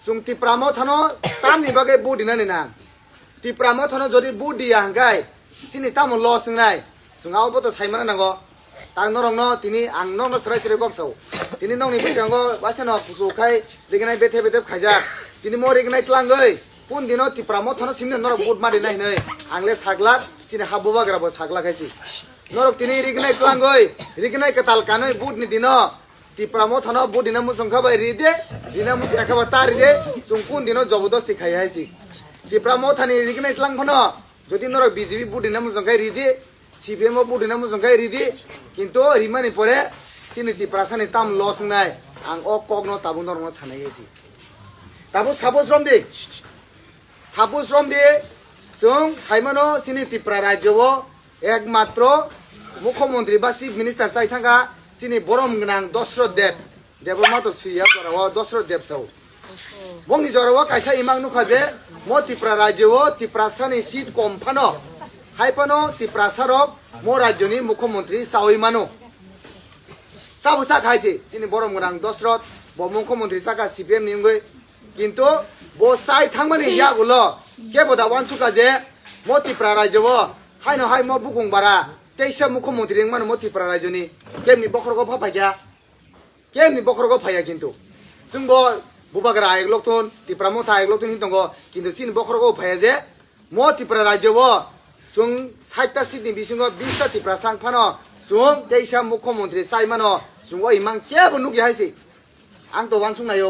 sung ti pramo thano tam ni bagai bu dina ni na ti pramo thano jodi bu dia hangkai sini tam lo singnai sung au bo to saimana nango tang norong no tini ang no srai srai gok sau tini nong ni bisango wasano kusu khai dignai bethe bethe khaijak tini mori gnai tlangai pun dino ti pramo thano simne norok bud mari nai nei angle saglak sini habu bagra bo saglak haisi norok tini rignai tlangai rignai katal kanoi bud ni dino ti pramo thano bud dina musung khabai ride dina mus ekaba tari de sung pun dino jobodosti khai haisi ti pramo thani rignai tlang phono jodi norok BJP bud dina musung khai ride CPM bud dina musung khai ride কিন্তু রিমানি পরে চিনিতি প্রাসানি তাম loss নাই আং অ কগনো তাবু নরম সানাই গেছি তাবু suppose রম দি जों সাইমানো চিনিতি প্রা রাজ্যও একমাত্র মুখ্যমন্ত্রী বা চিফ মিনিস্টার চাই থাকা চিনি বরম গনাং দশরথ দেব দেবমাতো সুইয়া জরাও দশরথ দেব সাও বংনি জরাও কাইসা ইমাং নুখা যে ম ত্রিপুরা রাজ্যও ত্রিপ্রাসানি সিট কমফানো হাইপানো ত্রিপ্রাসারক মো রাজ্যনি মুখ্যমন্ত্রী সাউইমানো সাবুসা খাইছে চিনি বরম গনাং দশরথ ব মুখ্যমন্ত্রী সাকা সিপিএম নিঙ্গই কিন্তু ব সাই থাংমানি ইয়াগুলো কেবদা ওয়ানসুকা যে ম ত্রিপুরা রাজ্যও হাইনো হাই ম বুকুংবারা তেইসা মুখ্যমন্ত্রী মানে ম ত্রিপুরা রাজ্যনি কেমনি বখরগো ফাইয়া কেমনি বখরগো ফাইয়া কিন্তু जोंबो बुबाग्रा आयगलक्तन ত্রিপুরা মথা आयगलक्तन हिंतंगो কিন্তু চিনি বখরগো ফাইয়া যে ম ত্রিপুরা রাজ্যও जों 60টা সিটনি বিসিঙ্গ 20টা ত্রিপুরা সাংফানো जों तेइसा मुख्यमंत्री साइमानो जों इमां केबो नुगि हाइसि आं तो वानसुं नायो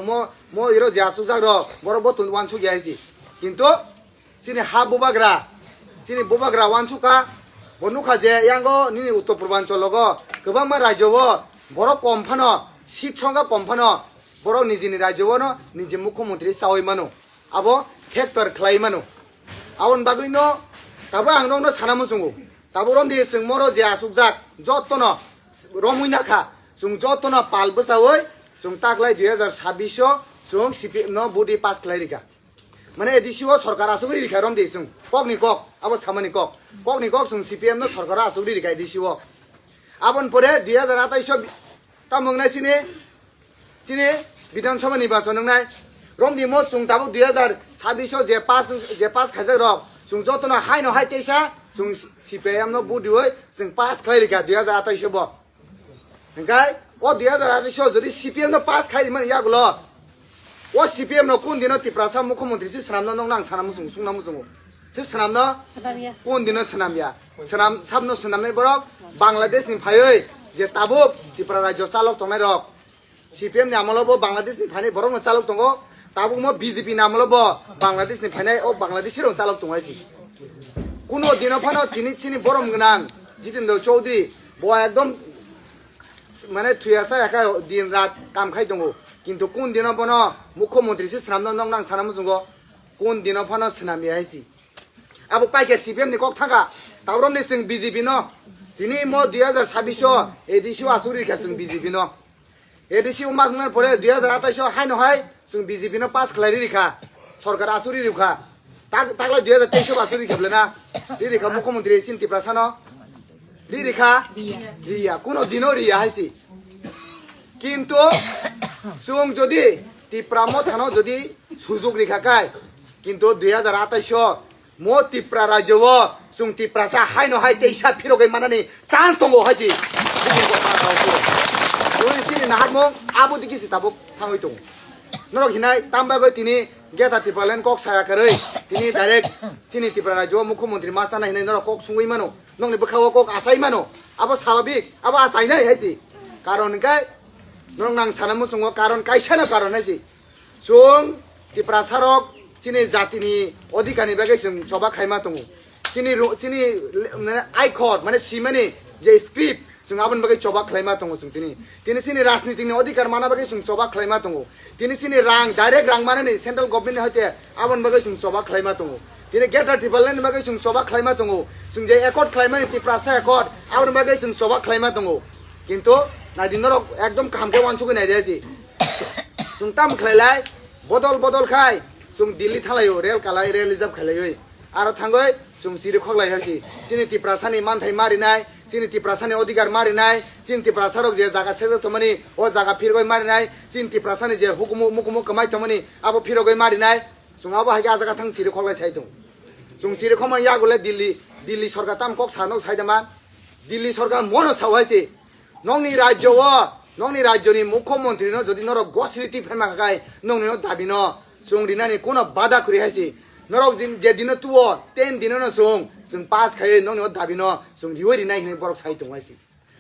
म इरो जासु जाग्रो बर बतुन वानसु गियाइसि किन्तु सिनि हा बुबाग्रा वानसुका बनुखा जे यांगो निनि उत्तर पूर्वांचलगो गोबां राज्यबो बर कमफानो सीट संगा कमफानो बर निजिनि राज्यबोनो निजि मुख्यमंत्री सावइमानो आबो फेक्टर ख्लाइमानो आवन बागैनो दाबो आं नंनो सानामो जोंगो दाबो रमदि जों मरो जे आसुकजाक जतनो रमुइनाखा जों जतनो पालबोसावै जों तागलाय 2026 जों सीपीएम नो बुदि पास खलाइरिका माने एदिसिओ सरकार आसुगरि रिखा रमदि जों ककनि कक आबो सामानि ककनि कक जों सीपीएम नो सरकार आसुगरि रिखा एदिसिओ आबन परे 2028 तामंगनाय सिनि विधानसभा निर्वाचन नंनाय रमदि म जों दाबो 2026 जे पास खाजक रक जों जतनो हाइनो हाइ तेइसा जों सीपीएम नो बुदिवै जों पास खलाइरिका 2028 बो ओंखाय ओ 2028 जदि सीपीएम नो पास खाइरिमोन यागुलो ओ सीपीएम नो कुन दिनो त्रिपुरा मुख्यमंत्री सि सनामनो नंग नां सानामु जों सुंनामु जों सि सनामनो कुन दिनो सनामया सनाम साबनो सनामनाय बरक बांलादेश नि फायै जे ताबो त्रिपुरा राज्य चालक तंनाय रक सीपीएम नि आमलबो बांलादेश नि फानै बरक चालक तंगो ताबो म बीजेपी नामलबो बांलादेश नि फानै ओ बांलादेशी रं चालक तंगायसि कुनो दिनो फानो तिनि बरम गनां जितेन्द्र चौधरी ब एकदम माने थुयासा एका दिन रात काम खाइ दंगो किन्तु कुन दिनो बनो मुख्यमंत्री सि सनामनो नंग नां सानामु जोंगो कुन दिनो फानो सनामि हाइसि आबो पाइके सीपीएम नि कक थांगा तावरम नि जों बीजेपी नो दिनै म 2026 एदिसिओ आसुरि का जों बीजेपी नो एदिसिओ मासनर परे 2028 हाइनो हाइ जों बीजेपी नो पास खलाइरि रिखा सरकार आसुरि रिखा तागला 2023 आसुरि खेबलेना रिखा मुख्यमंत्री सिन्ति प्रासानो रिखा रिया कुनो दिनो रिया हाइसि किन्तु जों जदि ত্রিপুরা मथानो जदि सुजुग रिखाखाय किन्तु 2028 म ত্রিপুরা राज्यও जों ত্রিপুরাसा हाइनो हाइ तेइसा फिरगै मानानि चान्स दंगो हाइसि जों नाहामो आबो दिकिसि ताबो थाङै दं नरक हिनाय तामबाबो तिनि गेटा टिपालेन कक सायाखै तिनि डाइरेक्ट चिनि ত্রিপুরা राज्यও मुख्यमंत्री मासाना हिनाय नरक कक सुङै मानो नंनि बखाव कक आसाय मानो आबो स्वाभाविक आबो आसायनाय हाइसि कारण काय नरक नां सानामु सुङो कारण कायसानो कारण हाइसि जों ত্রিপুরা सारक चिनि जातिनि अधिकारनि बागै जों सभा खायमा दङ चिनि आइखर माने सिमानि जे स्क्रिप्ट जों आबन बागै सभा खायमा दङ जों तिनि चिनि राजनीतिनि अधिकार माना बागै जों सभा खायमा दङ तिनि चिनि रां डाइरेक्ट रां माने सेन्ट्रेल गभर्नमेन्ट हते आबन बागै जों सभा खायमा दङ तिनि गेटा टिपालेन बागै जों सभा खायमा दङ जों जे एकर्ड खायमानि ত্রিপুরা एकर्ड आबन बागै जों सभा खायमा दङ किन्तु नादिनर एकदम कामके वानसुगै नायजासि जों ताम खायलाय बदल खाय जों दिल्ली थालायो रेल कालाय रेल रिजार्व खालायो आरो थांगै जों सिरि खगलाय हासि सिनि तिप्रासानि मानथाय मारिनाय सिनि तिप्रासानि अधिकार मारिनाय सिनि तिप्रासारक जे जागा सेजो तमनि ओ जागा फिरगय मारिनाय सिनि तिप्रासानि जे हुकुमु मुकुमु कमाय तमनि आबो फिरगय मारिनाय जों आबो हायगा जागा थां सिरि खगलाय साइदों जों सिरि खमा यागले दिल्ली सरकार ताम कक सानो साइदमा दिल्ली सरकार मनो सावहायसि नंनि राज्यनि मुख्यमंत्रीनो जदि नरक गसरिति फेमाखाय नंनिनो दाबिनो जों दिनानि कोनो बाधा करि हायसि नरक जे दिन तुओ 10 दिननो जों पास खाय नंनिनो दाबिनो जों रिवरि नाय हिने बरक साइ दंहायसि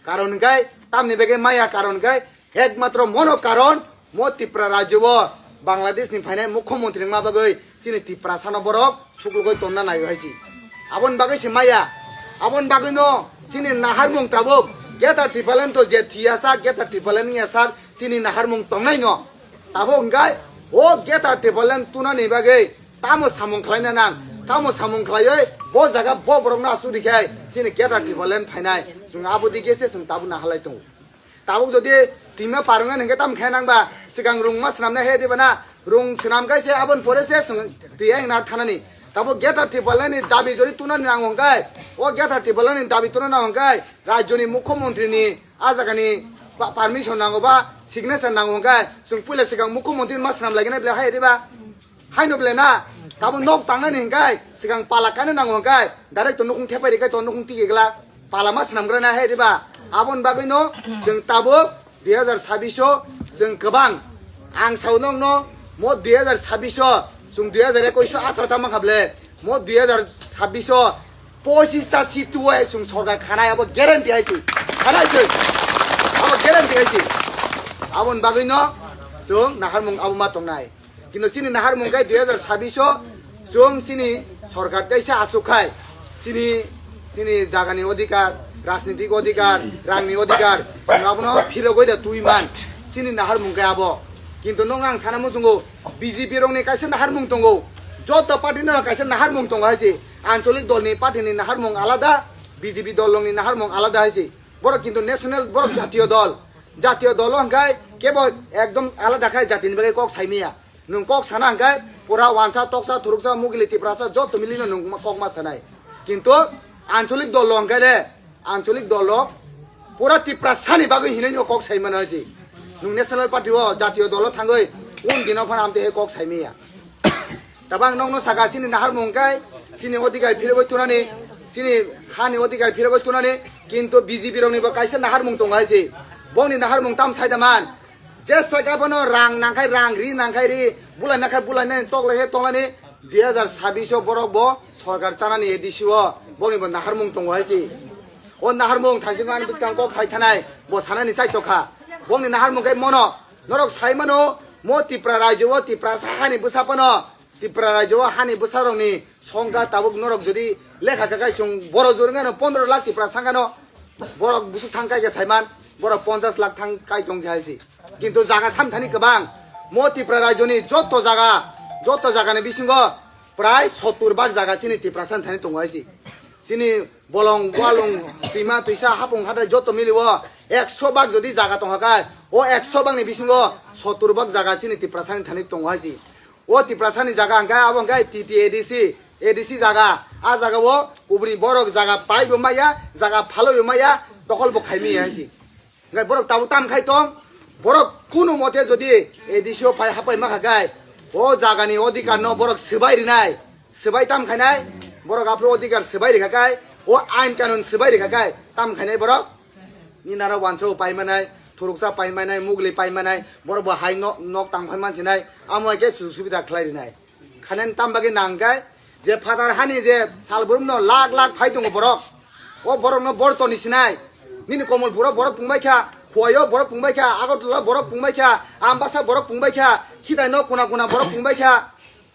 कारण गाय तामनि बेगे माया कारण गाय एकमात्र मनो कारण मो त्रिपुरा राज्यबो बांलादेशनि फाइनाय मुख्यमंत्री माबागै सिनि त्रिपुरा सानो बरक सुकुलगै तन्ना नाय हायसि आबन बागै सि माया आबन बागै नो सिनि नाहार मुं ताबो गेटा ट्रिपलेन तो जे थियासा गेटा ट्रिपलेन यासा सिनि नाहार मुं तंनाय न ताबो गाय ओ गेटा ट्रिपलेन तुना नि बागै तामो सामुं खलायना नां तामो सामुं खलायै बो जागा बो बरक ना सुदिखाय सिनि गेटा ट्रिपलेन फाइनाय जों आबुदि गेसे जों ताबु ना हालाय दं ताबु जदि टिमा पारंगा नंगे ताम खायनांबा सिगां रुं मा सनामना हे देबना रुं सनाम गायसे आबन परेसे जों दैया ना थानानि ताबो गेटा ट्रिपलेन नि दाबि जदि तुना नांगंगाय ओ गेटा ट्रिपलेन नि दाबि तुना नांगंगाय राज्यनि मुख्यमंत्रीनि आजागानि पारमिशन नांगौबा सिगनेचार नांगौगाय जों पहिले सिगां मुख्यमंत्री मा सनाम लागेना ब्ला हाय देबा हायनो ब्लेना ताबो नक तांनानि हिंगाय सिगां पालाकानो नांगौगाय डाइरेक्ट तो नखुं थेपारिखाय तो नखुं तिगेगला पाला मा सनामग्राना हे देबा आबन बागैनो जों ताबो 2026 जों गोबां आं सावनं न मो 2026 जों 2021 18 ता माखाबले मो 2026 25 ता सिटुए जों सरकार खानाय अब ग्यारेन्टी आइसि खानायसै अब ग्यारेन्टी आइसि आबन बागैनो जों नाहार मुं आबो मा तंनाय किन्तु सिनि नाहार मुं गाय 2026 जों सिनि सरकार दैसा आसुखाय सिनि जागानि अधिकार राजनीतिक अधिकार रांनि अधिकार जोंनाबो फिरगय दा तुइमान सिनि नाहार मुं गाय आबो किन्तु नों आं साना मुसुंगो बीजेपी रंनि कायसे नाहार मुं दंगो जत पार्टीनो कायसे नाहार मुं दंगो हायसि आंचलिक दलनि पार्टीनि नाहार मुं आलादा बीजेपी दलनि नाहार मुं आलादा हायसि बर किन्तु नेशनल बर जातीय दल हंगाय केवल एकदम आलादा खाय जातिनि बागै कक साइमिया नों कक साना हंगाय पुरा वानसा तकसा थुरुकसा मुगिलि तिप्रासा जत मिलिनो नों कक मा सानाय किन्तु आंचलिक दल हंगाय रे आंचलिक दल पुरा तिप्रासानि बागै हिनै कक साइमान हायसि नों नेशनल पार्टी वो जातीय दल थांगै उन दिनाव फन आमते हे कक साइमिया ताबां नंनो सागा सिनि नाहार मुंगाय सिनि अधिकार फिरगय तुनानि सिनि हानि अधिकार फिरगय तुनानि किन्तु बीजेपी रंनिबो कायसे नाहार मुं दं हायसि बनि नाहार मुं ताम साइदामान जे सगाबनो रां नांखाय रां रि नांखाय रि बुलाय नाखाय बुलायने तगले हे तंलानि 2026 बरक बो सरकार चानानि एदिसिओ बनिबो नाहार मुं दं हायसि ओ नाहार मुं थांसिगान बिसकां कक साइथानाय बो सानानि साइतखा बंनि नाहार मुंगाय मनो नरक साइमानो मो त्रिपुरा राज्य वो त्रिपुरा साहानि बुसापनो त्रिपुरा राज्य वो हानि बुसारंनि संगा ताबुक नरक जदि लेखा काकाय जों बर जुरंगानो 15 लाख त्रिपुरा सांगानो बरक बुसु थांकाय के साइमान बरक 50 लाख थांकाय दं हायसि किन्तु जागा सामथानि गोबां मो त्रिपुरा राज्यनि जत जागानि बिसिंगो प्राय 70 भाग जागा सिनि त्रिपुरा सामथानि दं हायसि सिनि बलं बालुं दैमा दैसा हापुं हाथाय जत मिलिवो 100 भाग जदि जागा दंहाकाय ओ 100 भागनि बिसिंगो 70 भाग जागा सिनि त्रिपुरा सानि थानि दं हायसि ओ त्रिपुरा सानि जागा हंगाय आबो हंगाय एडीसी जागा आ जागा वो उबरी बरक जागा पाइबो माया जागा फालोबो माया दखलबो खाइमि हायसि हंगाय बरक ताबु ताम खाय दं बरक कुनु मते जदि एडीसीओ फाय हापाय माखागाय ओ जागानि अधिकार न बरक सबाय ताम खायनाय बरक आप्रो अधिकार सबाय रेखागाय ओ आइन कानुन सबाय रेखागाय ताम खायनाय बरक निनारा वानसो पाइमानाय थुरुकसा पाइमानाय मुगलि पाइमानाय बरबो हाय नक तांफाय मानसिनाय आमोके सुबिदा खलायनाय खानेन तामबागे नांगाय जे फादार हानि जे सालबुरुम न लाख फाय दङ बरक ओ बरक न बरतनि सिनाय निनि कमलपुर बरक पुंबायखा खयो बरक पुंबायखा आगरतला बरक पुंबायखा आमबासा बरक पुंबायखा खिदाय न कुना बरक पुंबायखा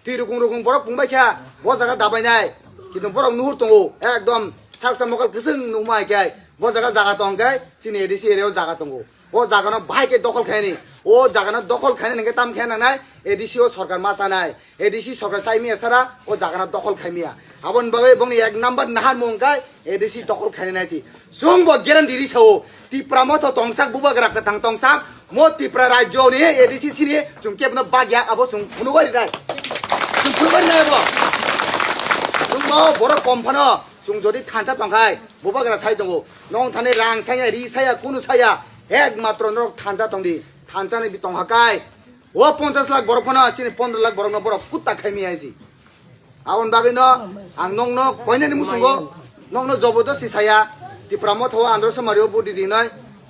तिरुकुं बरक पुंबायखा बो जागा दाबायनाय किन्तु बरक नुहुर दङ एकदम सारसा मकल गोसों नुमायखाय बो जागा दंगाय सिनि एडीसी एरियाव जागा दङ ओ जागानो बाहायके दखल खायनि ओ जागानो दखल खायनि नंगे ताम खायनाय एडीसीओ सरकार मासानाय एडीसी सरकार साइमिया सारा ओ जागानो दखल खायमिया आबन बगै बंनि एक नम्बर नाहार मुंगाय एडीसी दखल खायनायसि जोंबो ग्यारेन्टी दिसौ त्रिपुरा मथ तंसाक बुबाग्रा कथां तंसाक मो त्रिपुरा राज्यनि एडीसी सिनि जों केबनो बाग्या आबो जों फुनुगरि राय जों फुनुगरि नायबो mau borok komphano sung jodi thansa tongkai bobagra sai tongo nong thane rang saya ri saya kunu saya ekmatro norok thansa tongdi thansa ni bitong hakai o 50 lakh borok phano chini 15 lakh borok no borok kutta khaimi aisi awon bagino ang nongno koine ni musungo nongno jobodosti saya ti pramo tho andro samario budi dinai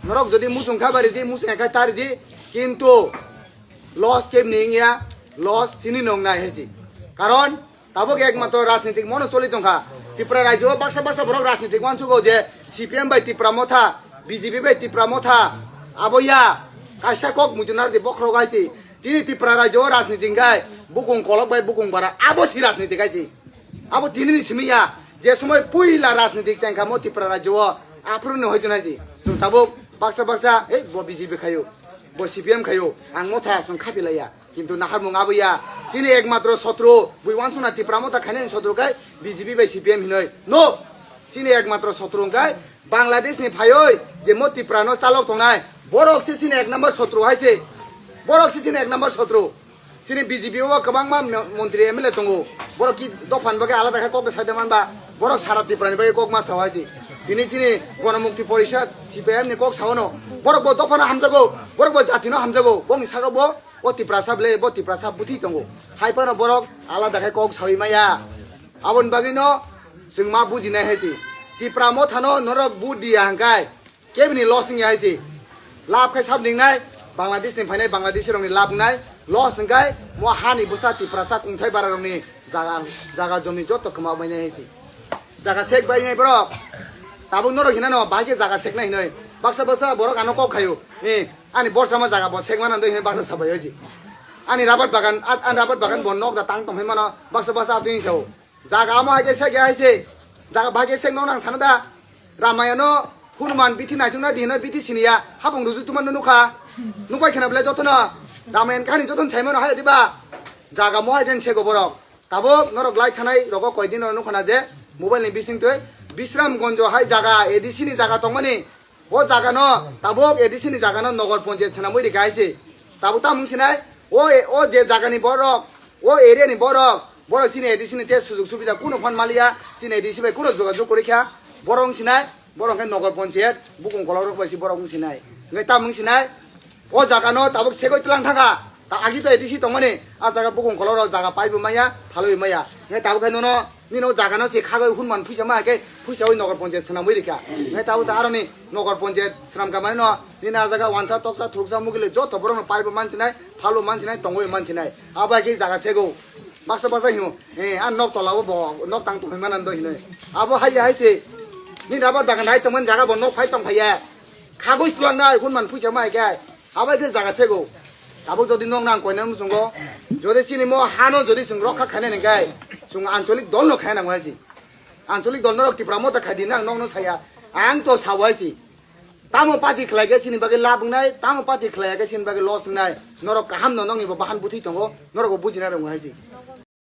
norok jodi musung khabari di musung ekai tari di কিন্তু loss কেম নিয়া loss চিনি নংনাই হেসি কারণ তাবক একমাত্র রাজনীতিক মন চলি তংখা ত্রিপুরা রাজ্য বাক্সা বাক্সা বড় রাজনীতিক মানসুগো যে CPM by Tripura Motha BJP by Tripura Motha আবইয়া কাইসা cock মুজনার দি বখর গাইছি তিনি ত্রিপুরা রাজ্য রাজনীতিক গায় বুকুং কলক বাই বুকুং বারা আবসি রাজনীতিক গাইছি আবো তিনি সিমিয়া যে সময় পুইলা রাজনীতিক চাংখামো ত্রিপুরা রাজ্য আফরুন হইতো নাইছি সুং তাবক বাক্সা বাক্সা এই বিজেপি খায়ো bo CPM khayo ang motha sung khapilaya kintu nahar mung abuya sini ekmatro sotro bui wansuna ti pramota khanen sotro kai BJP bai CPM hinoi no sini ekmatro sotro kai Bangladesh ni phayoi je moti prano salok tongnai borok se sini ek number sotro haise borok se sini ek number sotro sini BJP o kabang ma montri MLA tongo borok ki dofan bagai alada kha kok saidaman ba borok sarati prani bagai kok ma sawaisi ini sini গণমুক্তি পরিষদ CPM ni kok sawono borok bo dofana hamjago borok bo jatino hamjago bong sago bo oti prasab le bo ti prasab buti tongo haipano borok alada khai kok sawi maya abon bagino sing ma bujina hesi ti pramo thano norok budi hangkai kebni losing ya hesi lab khai sabding nai Bangladesh ni phainai Bangladesh rong ni lab nai loss hangkai mo hani busa ti prasab ungthai bara rong ni jaga jomni joto kama baina hesi jaga sek bai nai borok tabung norok hinano bage jaga sekna hinoi baksa baksa borok ano kok khayo ani borsa ma jaga bo sekmana ndo hinoi baksa sabai hoji ani rabat bagan bon nok da tang tom hemana baksa baksa apni sau jaga ma hage sek aise jaga bage sek nong nang sanada ramayano hunuman bithi naitungna dina bithi siniya habung ruju tuman nukha nukai khana bla jotona ramayan khani joton chaimano haye diba jaga mo haiden sego borok tabok norok lai thanai rogo koidin nukhana je mobile ni bising toi Bishramganj হাই জায়গা এডিসিনি জায়গা তংমানি ও জায়গা ন তাবক এডিসিনি জায়গা ন নগর পঞ্চায়েত ছানা মই গাইছে তাবো তা মুংসিনাই ও যে জায়গানি বরক ও এরিয়ানি বরক বড় সিনে এডিসিনি তে সুযোগ সুবিধা কোনো ফন মালিয়া সিনে এডিসি বাই কোনো যোগাযোগ করিখা বরং সিনাই বরং নগর পঞ্চায়েত বুকুং কলর বাইছি বরং Sinai ngai ta mungsinai o জায়গা ন তাবক সেগই তুলাং থাকা তা আগি তো এডিসি তংমানি আ জায়গা বুকুং কলর জায়গা পাইবো মাইয়া ভালোই মাইয়া ngai তাবো খাই ন nino jaga no se khagai hunman phuisa ma ke phuisa oi nagar panchayat sana moi rekha ngai tabu ta aroni nagar panchayat sram ka mane no nina jaga wansa toksa thuruksa mugile jo to borong paibo manchi nai phalo manchi nai tongoi manchi nai aba ke jaga sego baksa baksa hino an nok tolawo bo nok tang to manan do hino abo hai hai se ni rabar bagan hai tongman jaga bo nok phai tong phaya khagoi slang nai hunman phuisa ma ke aba ke jaga sego abo jodi nong nang koinam sungo jodi chini mo hano jodi sung rokha khane ngai sung আঞ্চলিক দল no খায় না মাইছি আঞ্চলিক দল নরক টিপ্রামতা খাদি না নং সায়া আং তো সাওয়াইছি তামো পাতি খলাইগে সিনি বাগে লাভ নাই তামো পাতি খলাইগে সিনি বাগে লস নাই নরক কাহাম নং ইবো বাহান বুথি তঙ্গো নরক বুঝিনা রং হাইছি